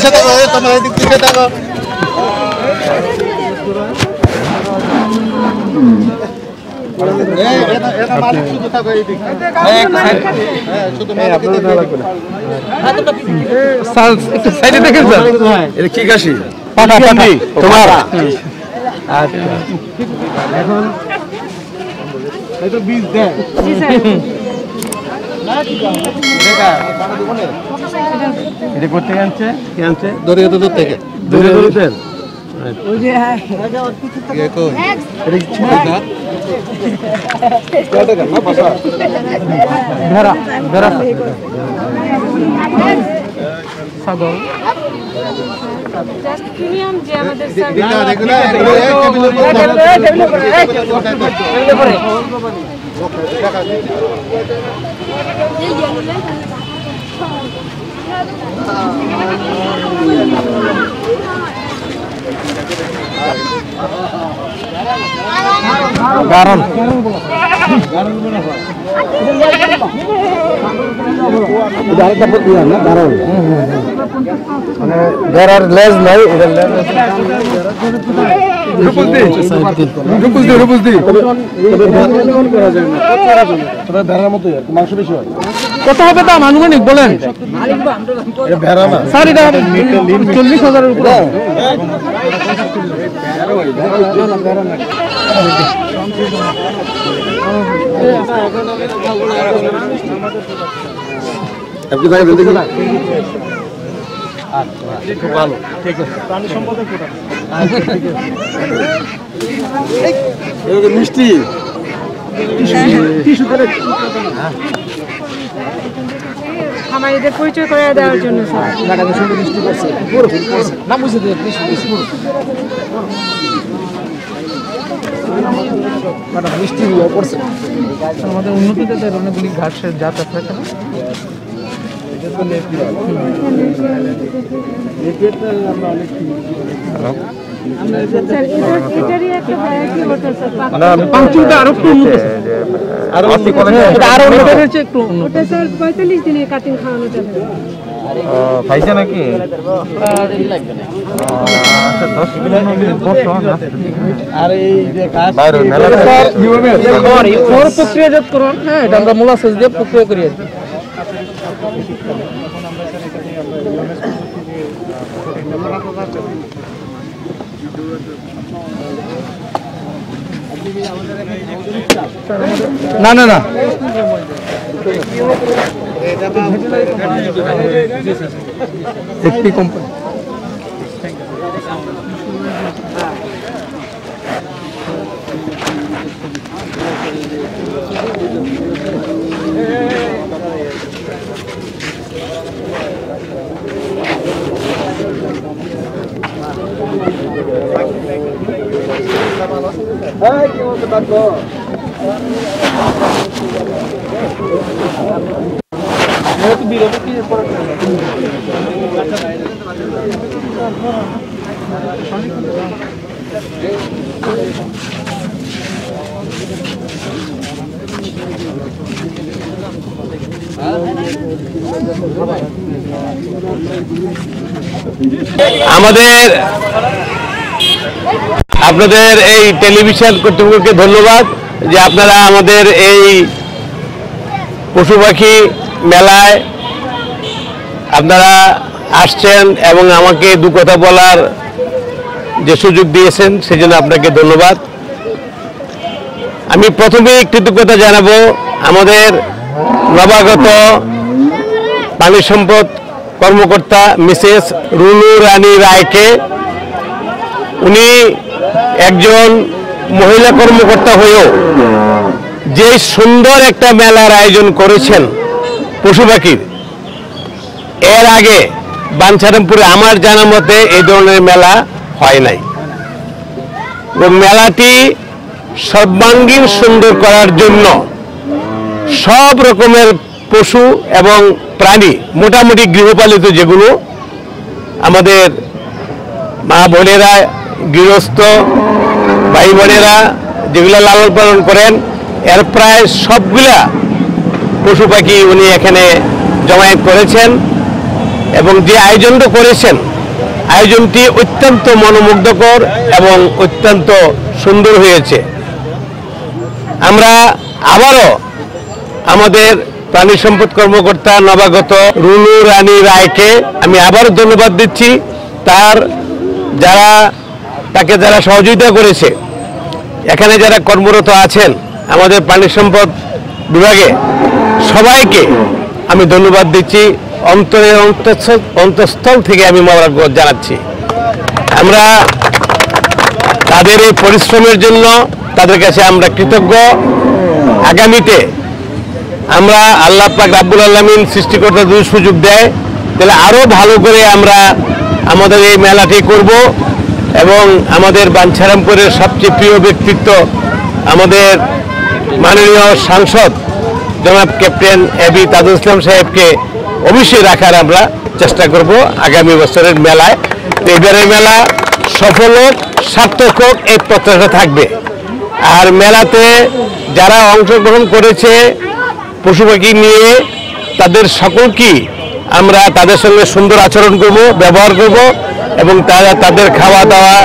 পাশে থাকো, তোমার এদিক দিকে থাকো। সাইডে দেখেন স্যার, এটা কি কাশি? তোমার এখন বীজ দেয় এটা করতে আনছে, কি আনছে? দরিয়া দুধ থেকে দূরের ভেড়া ভেড়া ছাগল গারল মানে বেড়ার লেজ নাই, এটা কত হবে দাম আনুমানিক বলেন? স্যার এটা 40,000 উপরে। ভালো, ঠিক আছে। প্রাণী সম্পদের কোটা মিষ্টি খামারিদের পরিচয় করে দেওয়ার জন্য মিষ্টি পড়ছে। আমাদের উন্নতিতে অনেকগুলি ঘাসের জাত আছে এখানে। পাঁচটা আরো একটু উন্নত, আরো 45 দিনের কাটিং খাওয়ানো যাবে। খাইছে নাকি? আর এই যে প্রক্রিয়াজাতকরণ, হ্যাঁ এটা আমরা মোলাসেস দিয়ে প্রক্রিয়া করি। না না না একটি কোম্পানি আমাদের আপনাদের এই টেলিভিশন কর্তৃপক্ষকে ধন্যবাদ যে আপনারা আমাদের এই পশু পাখি মেলায় আপনারা আসছেন এবং আমাকে দু কথা বলার যে সুযোগ দিয়েছেন সেজন্য আপনাকে ধন্যবাদ। আমি প্রথমেই কৃতজ্ঞতা জানাবো আমাদের নবাগত প্রাণী সম্পদ কর্মকর্তা মিসেস রুনু রানী রায়কে। উনি একজন মহিলা কর্মকর্তা হয়েও যে সুন্দর একটা মেলার আয়োজন করেছেন পশু পাখির, এর আগে বাঞ্ছারামপুরে আমার জানা মতে এই ধরনের মেলা হয় নাই। এবং মেলাটি সর্বাঙ্গীন সুন্দর করার জন্য সব রকমের পশু এবং প্রাণী, মোটামুটি গৃহপালিত যেগুলো আমাদের মা বোনেরা, গৃহস্থ ভাই বোনেরা যেগুলো লালন পালন করেন, এর প্রায় সবগুলা পশু পাখি উনি এখানে জমায়েত করেছেন। এবং যে আয়োজনটা করেছেন আয়োজনটি অত্যন্ত মনোমুগ্ধকর এবং অত্যন্ত সুন্দর হয়েছে। আমরা আবারও আমাদের প্রাণী সম্পদ কর্মকর্তা নবাগত রুনু রানী রায়কে আমি আবারও ধন্যবাদ দিচ্ছি। তাকে যারা সহযোগিতা করেছে, এখানে যারা কর্মরত আছেন আমাদের প্রাণী সম্পদ বিভাগে, সবাইকে আমি ধন্যবাদ দিচ্ছি। অন্তঃস্থল থেকে আমি মোবারকবাদ জানাচ্ছি। আমরা তাদের এই পরিশ্রমের জন্য তাদের কাছে আমরা কৃতজ্ঞ। আগামীতে আমরা আল্লাহ পাক রাব্বুল আলামিন সৃষ্টিকর্তা যদি সুযোগ দেয় তাহলে আরও ভালো করে আমরা আমাদের এই মেলাটি করব এবং আমাদের বাঞ্ছারামপুরের সবচেয়ে প্রিয় ব্যক্তিত্ব আমাদের মাননীয় সাংসদ জনাব ক্যাপ্টেন এবি তাজুল ইসলাম সাহেবকে অবশ্যই রাখার আমরা চেষ্টা করব আগামী বছরের মেলায়। এবারের মেলা সফল হোক, সার্থক হোক, এই প্রত্যাশা থাকবে। আর মেলাতে যারা অংশগ্রহণ করেছে পশু পাখি নিয়ে, তাদের সকলকেই আমরা তাদের সঙ্গে সুন্দর আচরণ করব, ব্যবহার করব এবং তাদের খাওয়া দাওয়া,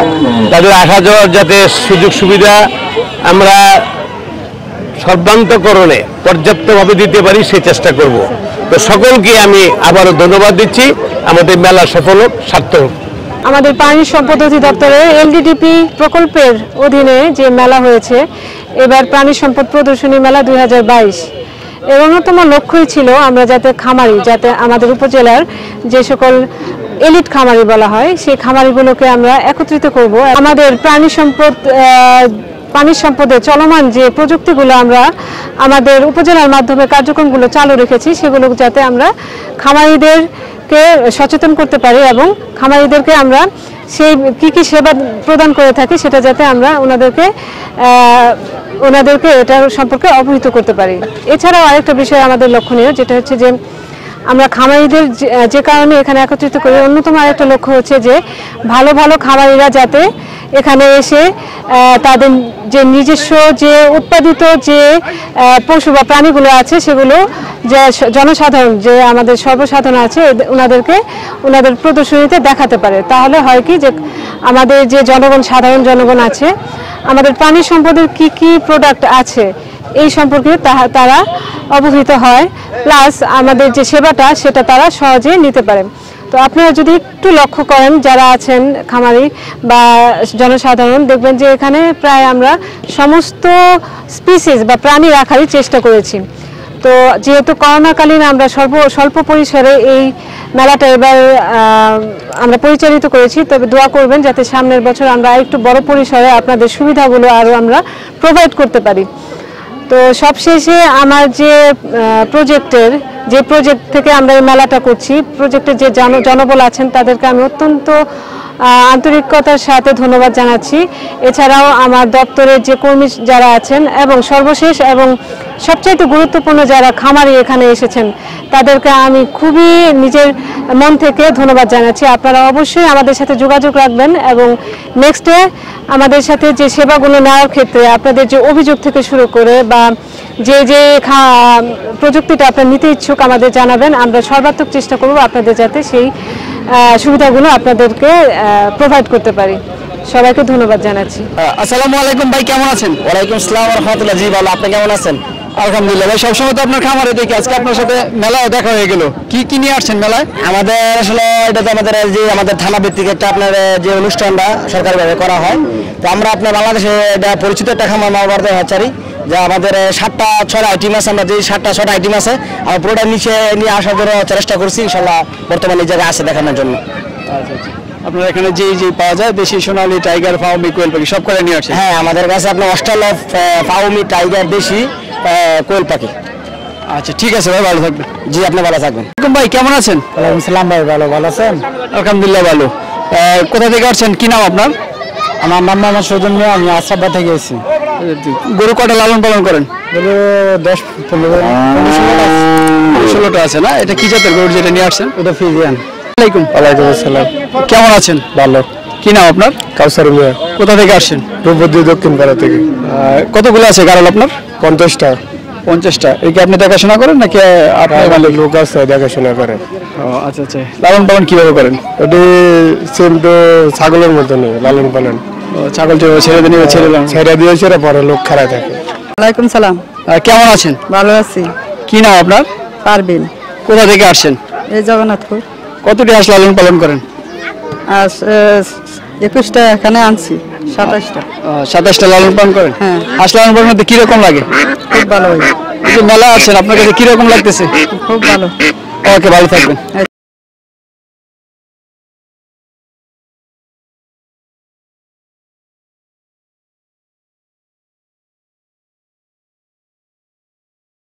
তাদের আসা যাওয়ার যাতে সুযোগ সুবিধা আমরা সর্বান্তকরণে পর্যাপ্তভাবে দিতে পারি সেই চেষ্টা করব। তো সকলকে আমি আবারও ধন্যবাদ দিচ্ছি। আমাদের মেলা সফল হোক, সার্থক হোক। আমাদের পানি সম্পদ অধিদপ্তরের এলডিডিপি প্রকল্পের অধীনে যে মেলা হয়েছে, এবার প্রাণী সম্পদ প্রদর্শনী মেলা 2022, এর অন্যতম লক্ষ্যই ছিল আমরা যাতে আমাদের উপজেলার যে সকল এলিট খামারি বলা হয় সেই খামারিগুলোকে আমরা একত্রিত করব। আমাদের পানি সম্পদে চলমান যে প্রযুক্তিগুলো আমরা আমাদের উপজেলার মাধ্যমে কার্যক্রমগুলো চালু রেখেছি, সেগুলো যাতে আমরা খামারিদেরকে সচেতন করতে পারি এবং খামারিদেরকে আমরা সেই কি সেবা প্রদান করে থাকি সেটা যাতে আমরা ওনাদেরকে এটার সম্পর্কে অবহিত করতে পারি। এছাড়াও আরেকটা বিষয় আমাদের লক্ষণীয়, যেটা হচ্ছে যে আমরা খামারিদের যে কারণে এখানে একত্রিত করি, অন্যতম আরেকটা লক্ষ্য হচ্ছে যে ভালো ভালো খামারিরা যাতে এখানে এসে তাদের যে নিজস্ব যে উৎপাদিত যে পশু বা প্রাণীগুলো আছে সেগুলো যে জনসাধারণ যে আমাদের সর্বসাধারণ আছে ওনাদের প্রদর্শনীতে দেখাতে পারে। তাহলে হয় কি যে আমাদের যে সাধারণ জনগণ আছে, আমাদের প্রাণী সম্পদের কি প্রোডাক্ট আছে এই সম্পর্কে তারা অবহিত হয়, প্লাস আমাদের যে সেবাটা সেটা তারা সহজে নিতে পারে। তো আপনারা যদি একটু লক্ষ্য করেন, যারা আছেন খামারি বা জনসাধারণ, দেখবেন যে এখানে প্রায় আমরা সমস্ত স্পিসিস বা প্রাণী রাখারই চেষ্টা করেছি। তো যেহেতু করোনাকালীন আমরা স্বল্প পরিসরে এই মেলাটা এবার আমরা পরিচালিত করেছি, তবে দোয়া করবেন যাতে সামনের বছর আমরা একটু বড় পরিসরে আপনাদের সুবিধাগুলো আরও আমরা প্রোভাইড করতে পারি। তো সবশেষে আমার যে প্রজেক্ট থেকে আমরা এই মেলাটা করছি, প্রজেক্টের যে জনবল আছেন তাদেরকে আমি অত্যন্ত আন্তরিকতার সাথে ধন্যবাদ জানাচ্ছি। এছাড়াও আমার দপ্তরের যে কর্মী যারা আছেন এবং সর্বশেষ এবং সবচাইতে গুরুত্বপূর্ণ যারা খামারি এখানে এসেছেন, তাদেরকে আমি খুবই নিজের মন থেকে ধন্যবাদ জানাচ্ছি। আপনারা অবশ্যই আমাদের সাথে যোগাযোগ রাখবেন এবং নেক্সটে আমাদের সাথে যে সেবাগুলো নেওয়ার ক্ষেত্রে আপনাদের যে অভিযোগ থেকে শুরু করে বা যে প্রযুক্তিটা আপনারা নিতে ইচ্ছুক আমাদের জানাবেন। আমরা সর্বাত্মক চেষ্টা করব আপনাদের যাতে সেই সুবিধাগুলো আপনাদেরকে প্রোভাইড করতে পারি। সবাইকে ধন্যবাদ জানাচ্ছি। আসসালামু আলাইকুম ভাই, কেমন আছেন? ওয়ালাইকুম আসসালাম ওয়া রাহমাতুল্লাহ। জি ভালো, আপনি কেমন আছেন? আলহামদুলিল্লাহ ভাই, সবসময় তো আপনার খামারে দেখি, আজকে আপনার সাথে মেলায় দেখা হয়ে গেল। কি নিয়ে আসছেন মেলায়? আমাদের আসলে এটা তো আমাদের থানা ভিত্তিক একটা আপনার যে অনুষ্ঠানটা সরকারিভাবে করা হয়। তো আমরা আপনার বাংলাদেশে এটা পরিচিত একটা খামার মাওবার্দে হাচারি, যা আমাদের 7টা-6টা আইটেম আছে। আমরা যে 7টা-6টা আইটেম আছে আমরা পুরোটা নিচে নিয়ে আসার জন্য চেষ্টা করছি, ইনশাল্লাহ বর্তমানে এই জায়গায় আছে দেখানোর জন্য। আচ্ছা, আপনার এখানে যে পাওয়া যায় দেশি সোনালী, টাইগার, ফাউমি, কোয়েল পাখি সব করে নিয়ে আসছেন? হ্যাঁ, আমাদের কাছে আপনার অস্ট্রেলিয়া ফাউমি, টাইগার, দেশি, কোয়েল পাখি। আচ্ছা ঠিক আছে ভাই, ভালো থাকবেন। জি, আপনি ভালো থাকবেন। ভাই কেমন আছেন? ওয়ালাইকুম আসসালাম ভাই, ভালো আছেন? আলহামদুলিল্লাহ ভালো। কোথা থেকে আসছেন, কি নাম আপনার? আমার নাম মোহাম্মদ সৌজন মিয়া, আমি আশরাফবাদ থেকে এসেছি। গরু কটা লালন পালন করেন? গরু 10-15-16টা আছে না? এটা কি জাতের গরু যেটা নিয়ে আসছেন? এটা ফিজিয়ান। ওয়ালাইকুম আসসালাম। কেমন আছেন? ভালো। কি নাম আপনার? কাউসার মিয়া। কোথা থেকে আসছেন? রূপবর্তী দক্ষিণ পাড়া থেকে। কতগুলো আছে গাড়ল আপনার? 50টা। 50টা। এই কি আপনি দেখাশোনা করেন নাকি আপনার মালিক? লোক আছে দেখাশোনা করে। ও আচ্ছা আচ্ছা। লালন পালন কিভাবে করেন? ওটি সেম তো ছাগলের মতন লালন পালন। ছাগল ছেড়ে দিন, ছেড়ে দেন। ছেড়ে দিয়েছে পরে লোক খারাপ থাকে। ওয়ালাইকুম সালাম। কেমন আছেন? ভালো আছি। কি নাম আপনার? পারবেন। কোথা থেকে আসছেন? এই জগন্নাথপুর। কতটি হাঁস লালন পালন করেন? আর 21টা এখানে আনছি, 27টা। 27টা লালন পালন করেন? হ্যাঁ। হাঁস লালন পালন করতে কিরকম লাগে? খুব ভালো হয়। এই যে মেলা আসছেন, আপনার কাছে কিরকম লাগতেছে? খুব ভালো। ওকে, ভালো থাকবেন।